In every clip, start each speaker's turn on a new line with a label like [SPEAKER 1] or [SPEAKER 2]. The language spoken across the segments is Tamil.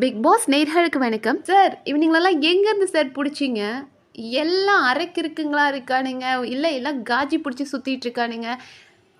[SPEAKER 1] பிக் பாஸ் நேயர்களுக்கு வணக்கம் சார். இவனுங்களெல்லாம் எங்கேருந்து சார் பிடிச்சிங்க? எல்லாம் அரைக்கு இருக்குங்களா இருக்கானுங்க, இல்லை எல்லாம் காஜி பிடிச்சி சுற்றிட்டு இருக்கானுங்க.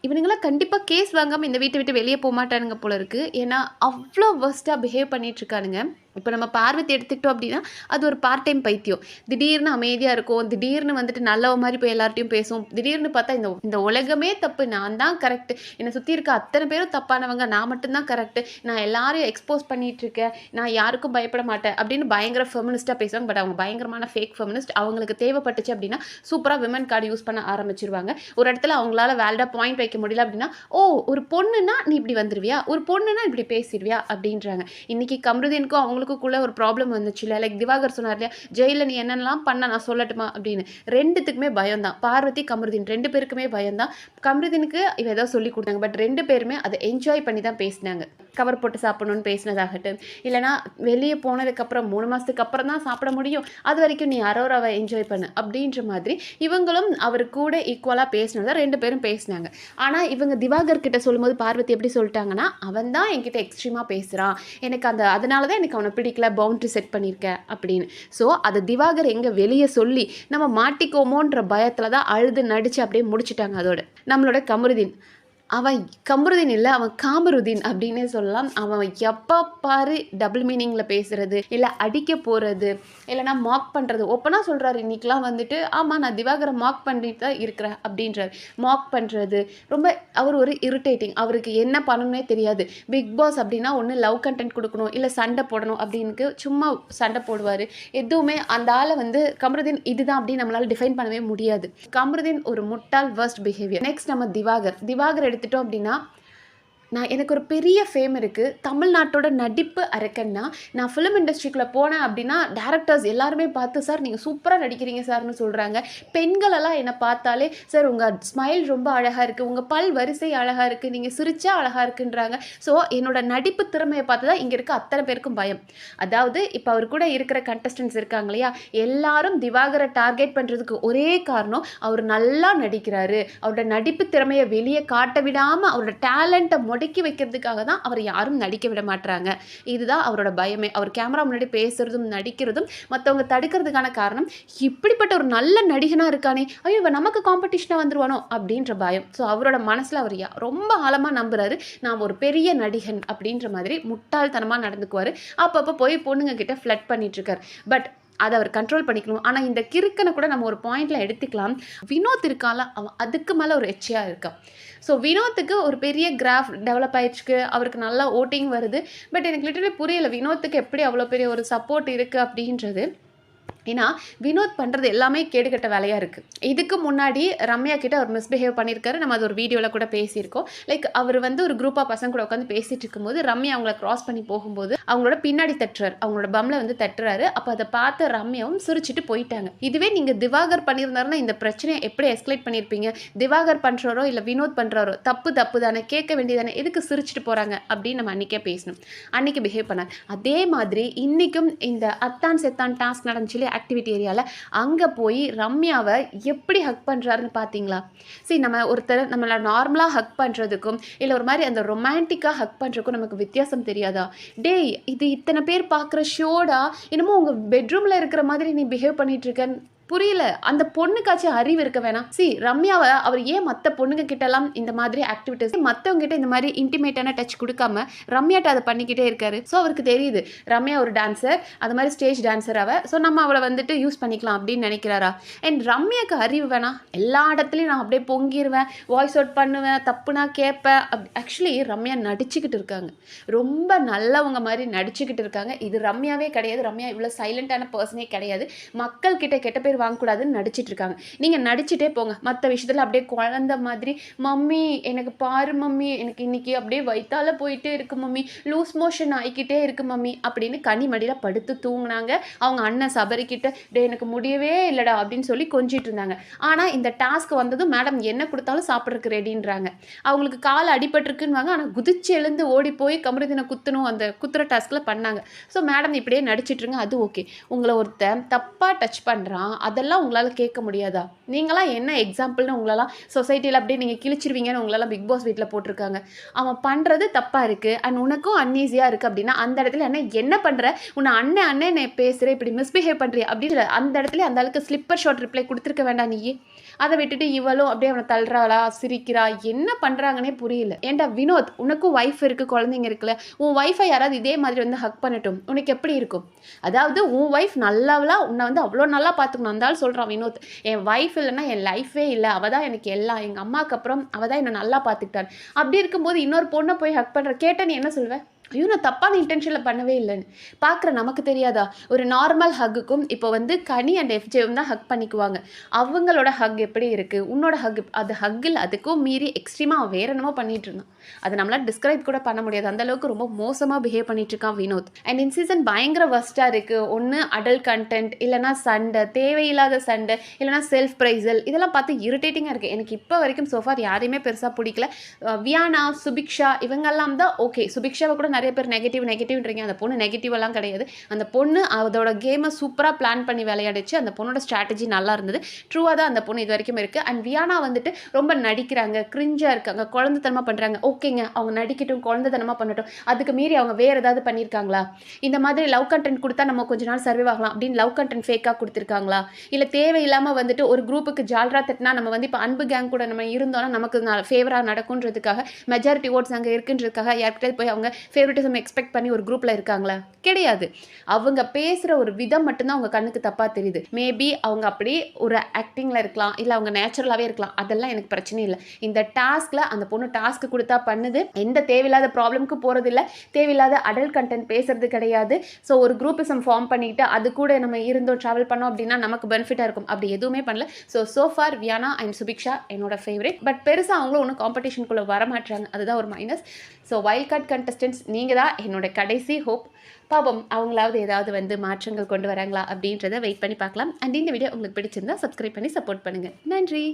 [SPEAKER 1] இவனுங்களாம் கண்டிப்பாக கேஸ் வாங்காமல் இந்த வீட்டை விட்டு வெளியே போக மாட்டானுங்க போல இருக்குது. ஏன்னா அவ்வளோ வர்ஸ்ட்டாக பிஹேவ் பண்ணிகிட்ருக்கானுங்க. இப்போ நம்ம பார்வதி எடுத்துக்கிட்டோம் அப்படின்னா அது ஒரு பார்ட் டைம் பைத்தியம். திடீர்னு அமைதியாக இருக்கும், திடீர்னு வந்துட்டு நல்லவ மாதிரி போய் எல்லார்ட்டையும் பேசும், திடீர்னு பார்த்தா இந்த இந்த உலகமே தப்பு, நான் தான் கரெக்டு, என்னை சுற்றி இருக்க அத்தனை பேரும் தப்பானவங்க, நான் மட்டும்தான் கரெக்டு, நான் எல்லாரையும் எக்ஸ்போஸ் பண்ணிகிட்ருக்கேன், நான் யாருக்கும் பயப்பட மாட்டேன் அப்படின்னு பயங்கர ஃபெமினிஸ்ட்டாக பேசுவாங்க. பட் அவங்க பயங்கரமான ஃபேக் ஃபெமினிஸ்ட். அவங்களுக்கு தேவைப்பட்டுச்சு அப்படின்னா சூப்பராக விமன் கார்டு யூஸ் பண்ண ஆரம்பிச்சிருவாங்க. ஒரு இடத்துல அவங்களால வேலிடாக பாயிண்ட் வைக்க முடியல அப்படின்னா, ஓ ஒரு பொண்ணுன்னா நீ இப்படி வந்துடுவியா, ஒரு பொண்ணுன்னா இப்படி பேசிடுவியா அப்படின்றாங்க. இன்றைக்கி கம்ருதீனுக்கும் அவங்களுக்குள்ள ஒரு ப்ராப்ளம் வந்துச்சு இல்லை, லைக் திவாகர் சொன்னார் இல்லையா, ஜெயிலில் நீ என்னென்னலாம் பண்ண நான் சொல்லட்டுமா அப்படின்னு. ரெண்டுத்துக்குமே பயம்தான். பார்வதி கம்ருதீன் ரெண்டு பேருக்குமே பயம்தான். கம்ருதீனுக்கு இவ ஏதோ சொல்லி கொடுத்தாங்க, பட் ரெண்டு பேருமே அதை என்ஜாய் பண்ணி தான் பேசினாங்க. கவர் போட்டு சாப்பிடணும்னு பேசினதாகட்டும், இல்லைனா வெளியே போனதுக்கப்புறம் 3 மாதத்துக்கு அப்புறம் தான் சாப்பிட முடியும், அது வரைக்கும் நீ அரோராவை என்ஜாய் பண்ணு அப்படின்ற மாதிரி இவங்களும் அவர் கூட ஈக்குவலாக பேசினதான் ரெண்டு பேரும் பேசினாங்க. ஆனால் இவங்க திவாகர் கிட்ட சொல்லும்போது பார்வதி எப்படி சொல்லிட்டாங்கன்னா, அவன் தான் என்கிட்ட எக்ஸ்ட்ரீமாக பேசுகிறான், எனக்கு அதனால தான் எனக்கு அவனை பிடிக்கல, பவுண்ட்ரி செட் பண்ணியிருக்கேன் அப்படின்னு. ஸோ அதை திவாகர் எங்கே வெளியே சொல்லி நம்ம மாட்டிக்கோமோன்ற பயத்தில் தான் அழுது நடித்து அப்படியே முடிச்சுட்டாங்க. அதோட நம்மளோட கமருதீன், அவன் கம்ருதீன் இல்லை, அவன் காமருதீன் அப்படின்னே சொல்லலாம். அவன் எப்போ பாரு டபுள் மீனிங்கில் பேசுகிறது, இல்லை அடிக்க போகிறது, இல்லைனா மாக் பண்ணுறது. ஓப்பனாக சொல்கிறாரு இன்றைக்கெலாம் வந்துட்டு, ஆமாம் நான் திவாகரை மாக் பண்ணிட்டு தான் இருக்கிறேன் அப்படின்றார். மாக் பண்ணுறது ரொம்ப அவர் ஒரு இரிட்டேட்டிங். அவருக்கு என்ன பண்ணணுன்னே தெரியாது. பிக் பாஸ் அப்படின்னா ஒன்று லவ் கண்டென்ட் கொடுக்கணும், இல்லை சண்டை போடணும் அப்படின்னு சும்மா சண்டை போடுவார். எதுவுமே அந்த ஆளை வந்து கம்ருதீன் இதுதான் அப்படின்னு நம்மளால் டிஃபைன் பண்ணவே முடியாது. கம்ருதீன் ஒரு முட்டாள் வர்ஸ்ட் பிஹேவியர். நெக்ஸ்ட் நம்ம திவாகர் எடுத்துட்டோம் அப்படின்னா, எனக்கு ஒரு பெரிய ஃபேம் இருக்குது. தமிழ்நாட்டோட நடிப்பு அரக்கன்னா நான் ஃபிலிம் இண்டஸ்ட்ரிக்குள்ளே போனேன் அப்படின்னா டேரக்டர்ஸ் எல்லாருமே பார்த்து சார் நீங்கள் சூப்பராக நடிக்கிறீங்க சார்னு சொல்கிறாங்க. பெண்களெல்லாம் என்னை பார்த்தாலே சார் உங்கள் ஸ்மைல் ரொம்ப அழகாக இருக்குது, உங்கள் பல் வரிசை அழகாக இருக்குது, நீங்கள் சிரிச்சா அழகாக இருக்குன்றாங்க. ஸோ என்னோட நடிப்பு திறமையை பார்த்து தான் இங்கே இருக்க அத்தனை பேருக்கும் பயம். அதாவது இப்போ அவர் கூட இருக்கிற கண்டஸ்டன்ஸ் இருக்காங்க இல்லையா, எல்லாரும் திவாகரை டார்கெட் பண்ணுறதுக்கு ஒரே காரணம், அவர் நல்லா நடிக்கிறாரு, அவரோட நடிப்பு திறமையை வெளியே காட்ட விடாமல் அவரோட டேலண்ட்டை முடக்கி வைக்கிறதுக்காக தான் அவர் யாரும் நடிக்க விட மாட்டாங்க. இதுதான் அவரோட பயமே. அவர் கேமரா முன்னாடி பேசுறதும் நடிக்கிறதும் மற்றவங்க தடுக்கிறதுக்கான காரணம், இப்படிப்பட்ட ஒரு நல்ல நடிகனாக இருக்கானே, ஐயோ இவன் நமக்கு காம்படிஷனாக வந்துருவானோ அப்படின்ற பயம். ஸோ அவரோட மனசில் அவர் ரொம்ப ஆழமாக நம்புறாரு, நான் ஒரு பெரிய நடிகன் அப்படின்ற மாதிரி முட்டாள்தனமாக நடந்துக்குவார். அப்பப்போ போய் பொண்ணுங்க கிட்ட ஃப்ளட் பண்ணிட்டு இருக்கார். பட் அதை அவர் கண்ட்ரோல் பண்ணிக்கணும். ஆனால் இந்த கிறுக்கனை கூட நம்ம ஒரு பாயிண்டில் எடுத்துக்கலாம். வினோத் இருக்கால, அவன் அதுக்கு மேலே ஒரு எச்சையாக இருக்கான். ஸோ வினோத்துக்கு ஒரு பெரிய கிராஃப் டெவலப் ஆயிடுச்சு, அவருக்கு நல்லா ஓட்டிங் வருது. பட் எனக்கு லிட்டரலி புரியல வினோத்துக்கு எப்படி அவ்வளோ பெரிய ஒரு சப்போர்ட் இருக்குது அப்படின்றது. ஏன்னா வினோத் பண்ணுறது எல்லாமே கேடுகட்ட வேலையாக இருக்குது. இதுக்கு முன்னாடி ரம்யா கிட்ட அவர் மிஸ்பிஹேவ் பண்ணியிருக்காரு. நம்ம அது ஒரு வீடியோவில் கூட பேசியிருக்கோம். லைக் அவர் வந்து ஒரு குரூப்பாக பசங்க கூட உட்காந்து பேசிகிட்டு இருக்கும்போது ரம்யா அவங்கள க்ராஸ் பண்ணி போகும்போது அவங்களோட பின்னாடி தட்டுறாரு, அவங்களோட பம்மில் வந்து தட்டுறாரு. அப்போ அதை பார்த்து ரம்யாவும் சிரிச்சிட்டு போயிட்டாங்க. இதுவே நீங்கள் திவாகர் பண்ணியிருந்தாருன்னா இந்த பிரச்சனையை எப்படி எஸ்கலேட் பண்ணியிருப்பீங்க? திவாகர் பண்ணுறாரோ இல்லை வினோத் பண்ணுறாரோ தப்பு தானே, கேட்க வேண்டியதானே, எதுக்கு சிரிச்சிட்டு போகிறாங்க அப்படின்னு நம்ம அன்றைக்கே பேசணும். அன்றைக்கி பிஹேவ் பண்ணார். அதே மாதிரி இன்றைக்கும் இந்த அத்தான் செத்தான் டாஸ்க் நடந்துச்சு ஆக்டிவிட்டி ஏரியாவில், அங்கே போய் ரம்யாவை எப்படி ஹக் பண்ணுறாருன்னு பார்த்தீங்களா? சரி, நம்ம ஒருத்தர் நம்மளை நார்மலாக ஹக் பண்ணுறதுக்கும் இல்லை ஒரு மாதிரி அந்த ரொமான்டிக்காக ஹக் பண்ணுறதுக்கும் நமக்கு வித்தியாசம் தெரியாதா? டேய் இது இத்தனை பேர் பார்க்குற ஷோடா, என்னமோ உங்கள் பெட்ரூமில் இருக்கிற மாதிரி நீ பிஹேவ் பண்ணிகிட்ருக்கன்னு புரியல. அந்த பொண்ணுக்காச்சும் அறிவு இருக்க வேணாம். ரம்யாவை அவர் ஏன் மற்ற பொண்ணுங்க கிட்டலாம் இந்த மாதிரி ஆக்டிவிட்டிஸ், மற்றவங்க கிட்ட இந்த மாதிரி இன்டிமேட்டான டச் கொடுக்காம ரம்யாட்ட அதை பண்ணிக்கிட்டே இருக்காரு. ஸோ அவருக்கு தெரியுது ரம்யா ஒரு டான்ஸர், அது மாதிரி ஸ்டேஜ் டான்ஸர் அவ, ஸோ நம்ம அவளை வந்துட்டு யூஸ் பண்ணிக்கலாம் அப்படின்னு நினைக்கிறாரா? அண்ட் ரம்யாவுக்கு அறிவு வேணாம், எல்லா இடத்துலையும் நான் அப்படியே பொங்கிடுவேன், வாய்ஸ் அவுட் பண்ணுவேன், தப்புனா கேட்பேன். ஆக்சுவலி ரம்யா நடிச்சுக்கிட்டு இருக்காங்க, ரொம்ப நல்லவங்க மாதிரி நடிச்சுக்கிட்டு இருக்காங்க. இது ரம்யாவே கிடையாது. ரம்யா இவ்வளோ சைலண்டான பர்சனே கிடையாது. மக்கள் கிட்ட கெட்ட பேர் வாங்கக்கூடாதுன்னு நடிச்சிட்டு இருக்காங்க. நீங்கள் நடிச்சுட்டே போங்க. மற்ற விஷயத்தில் அப்படியே குழந்த மாதிரி, மம்மி எனக்கு பாரு மம்மி, எனக்கு இன்னைக்கு அப்படியே வயிற்றால போயிட்டே இருக்கு மம்மி, லூஸ் மோஷன் ஆகிக்கிட்டே இருக்கு மம்மி அப்படின்னு கனிமடியில் படுத்து தூங்கினாங்க. அவங்க அண்ணன் சபரிக்கிட்ட டே எனக்கு முடியவே இல்லைடா அப்படின்னு சொல்லி கொஞ்சிட்டு இருந்தாங்க. ஆனால் இந்த டாஸ்க் வந்ததும் மேடம் என்ன கொடுத்தாலும் சாப்பிட்றதுக்கு ரெடின்றாங்க. அவங்களுக்கு கால் அடிபட்டிருக்குன்னு, ஆனால் குதிச்சு எழுந்து ஓடி போய் கமருதீனை குத்தணும், அந்த குத்துற டாஸ்கில் பண்ணாங்க. ஸோ மேடம் இப்படியே நடிச்சிட்ருங்க, அது ஓகே. உங்களை ஒருத்தன் தப்பாக டச் பண்ணுறான், அதெல்லாம் உங்களால் கேட்க முடியாதா? நீங்களாம் என்ன எக்ஸாம்பிள்னு உங்களெல்லாம் சொசைட்டியில் அப்படியே நீங்கள் கிழிச்சிருவீங்கன்னு உங்களெல்லாம் பிக் பாஸ் வீட்டில் போட்டிருக்காங்க. அவன் பண்ணுறது தப்பாக இருக்குது அண்ட் உனக்கும் அன்ஈஸியாக இருக்குது அப்படின்னா அந்த இடத்துல என்ன பண்ணுற, உன்னை அண்ணன் அண்ணன் பேசுகிற, இப்படி மிஸ்பிஹேவ் பண்ணுறிய அப்படின்ற அந்த இடத்துல அந்த அளவுக்கு ஸ்லிப்பர் ஷார்ட் ரிப்ளை கொடுத்துருக்க வேண்டாம் நீயே. அதை விட்டுட்டு இவளும் அப்படியே அவனை தள்ளுறாளா, சிரிக்கிறா, என்ன பண்ணுறாங்கன்னே புரியல. ஏன்டா வினோத், உனக்கும் ஒய்ஃப் இருக்குது, குழந்தைங்க இருக்குல்ல, உன் ஒய்ஃபை யாராவது இதே மாதிரி வந்து ஹக் பண்ணட்டும், உனக்கு எப்படி இருக்கும்? அதாவது உன் ஒய்ஃப் நல்லவளா, உன்னை வந்து அவ்வளோ நல்லா பார்த்துக்கணும். அந்த சொல்கிறான் வினோத், என் ஒய்ஃப் இல்லைன்னா என் லைஃபே இல்லை, அவள் தான் எனக்கு எல்லாம், எங்கள் அம்மாவுக்கு அப்புறம் அவள் தான் என்னை நல்லா பார்த்துக்கிட்டாள். அப்படி இருக்கும்போது இன்னொரு பொண்ணை போய் ஹக் பண்ணுற கேட்ட நீ என்ன சொல்வேன்? ஐயோ, நான் தப்பான இன்டென்ஷனில் பண்ணவே இல்லைன்னு. பார்க்குற நமக்கு தெரியாதா? ஒரு நார்மல் ஹக்குக்கும் இப்போ வந்து கனி அண்ட் எஃப்ஜேவும் தான் ஹக் பண்ணிக்குவாங்க. அவங்களோட ஹக் எப்படி இருக்குது, உன்னோட ஹக் அது ஹக்கில் அதுக்கும் மீறி எக்ஸ்ட்ரீமாக வேற என்னமோ பண்ணிட்டு இருந்தான். அதை நம்மளால் டிஸ்கிரைப் கூட பண்ண முடியாது, அந்தளவுக்கு ரொம்ப மோசமாக பிஹேவ் பண்ணிட்டு இருக்கான் வினோத். அண்ட் இன் சீசன் பயங்கர வர்ஸ்ட்டாக இருக்குது. ஒன்று அடல்ட் கண்டென்ட், இல்லைனா சண்டை, தேவையில்லாத சண்டை, இல்லைனா செல்ஃப் ப்ரைசல், இதெல்லாம் பார்த்து இரிட்டேட்டிங்காக இருக்குது. எனக்கு இப்போ வரைக்கும் சோஃபார் யாரையுமே பெருசாக பிடிக்கல. வியானா, சுபிக்ஷா இவங்கெல்லாம் தான் ஓகே. சுபிக்ஷாவை கூட நிறைய பேர் நெகட்டிவ்ன்றீங்க. அந்த பொண்ணு நெகட்டிவெல்லாம் கிடையாது. அந்த பொண்ணு அதோட கேமை சூப்பராக பிளான் பண்ணி விளையாடிச்சு. அந்த பொண்ணோட ஸ்ட்ராட்டஜி நல்லா இருந்தது. ட்ரூவாக தான் அந்த பொண்ணு இது வரைக்கும் இருக்குது. அண்ட் வியானா வந்துட்டு ரொம்ப நடிக்கிறாங்க, கிரிஞ்சாக இருக்காங்க, குழந்தைத்தனமாக பண்ணுறாங்க. ஓகேங்க, அவங்க நடிக்கட்டும், குழந்தைத்தனமாக பண்ணட்டும். அதுக்கு மீறி அவங்க வேறு ஏதாவது பண்ணியிருக்காங்களா? இந்த மாதிரி லவ் கண்டென்ட் கொடுத்தா நம்ம கொஞ்ச நாள் சர்வே ஆகலாம் அப்படின்னு லவ் கண்டென்ட் ஃபேக்காக கொடுத்துருக்காங்களா? இல்லை தேவையில்லாமல் வந்துட்டு ஒரு குரூப்புக்கு ஜால்ரா தட்டினா நம்ம வந்து இப்போ அன்பு கேங் கூட நம்ம இருந்தோம்னா நமக்கு ஃபேவராக நடக்குன்றதுக்காக, மெஜாரிட்டி ஓட்ஸ் அங்கே இருக்குன்றதுக்காக யார்கிட்ட போய் அவங்க ஃபேவரட்டிசம் எக்ஸ்பெக்ட் பண்ணி ஒரு குரூப்பில் இருக்காங்களா? கிடையாது. அவங்க பேசுகிற ஒரு விதம் மட்டும்தான் அவங்க கண்ணுக்கு தப்பாக தெரியுது. மேபி அவங்க அப்படி ஒரு ஆக்டிங்கில் இருக்கலாம், இல்லை அவங்க நேச்சுரலாகவே இருக்கலாம். அதெல்லாம் எனக்கு பிரச்சனை இல்லை. இந்த டாஸ்கில் அந்த பொண்ணு டாஸ்க்கு கொடுத்தா பண்ணுது, எந்த தேவையில்லாத ப்ராப்ளமுக்கு போகிறது இல்லை, தேவையில்லாத அடல்ட் கண்டென்ட் பேசுறது கிடையாது. ஸோ ஒரு குரூப்பிசம் ஃபார்ம் பண்ணிக்கிட்டு அது கூட நம்ம இருந்தோம் ட்ராவல் பண்ணோம் அப்படின்னா நமக்கு பெனிஃபிட்டாக இருக்கும். அப்படி எதுவுமே பண்ணல. So for Viana and Subiksha என்னோட ஃபேவரட். பட் பெருசாக அவங்களும் ஒன்றும் காம்படிஷனுக்குள்ளே வரமாட்டாங்க, அதுதான் ஒரு minus. So wild card contestants நீங்கள் தான் என்னோட கடைசி ஹோப். பாவம், அவங்களாவது ஏதாவது வந்து மாற்றங்கள் கொண்டு வராங்களா அப்படின்றத வெயிட் பண்ணி பார்க்கலாம். அண்ட் இந்த வீடியோ உங்களுக்கு பிடிச்சிருந்தா சப்ஸ்கிரைப் பண்ணி சப்போர்ட் பண்ணுங்கள். நன்றி.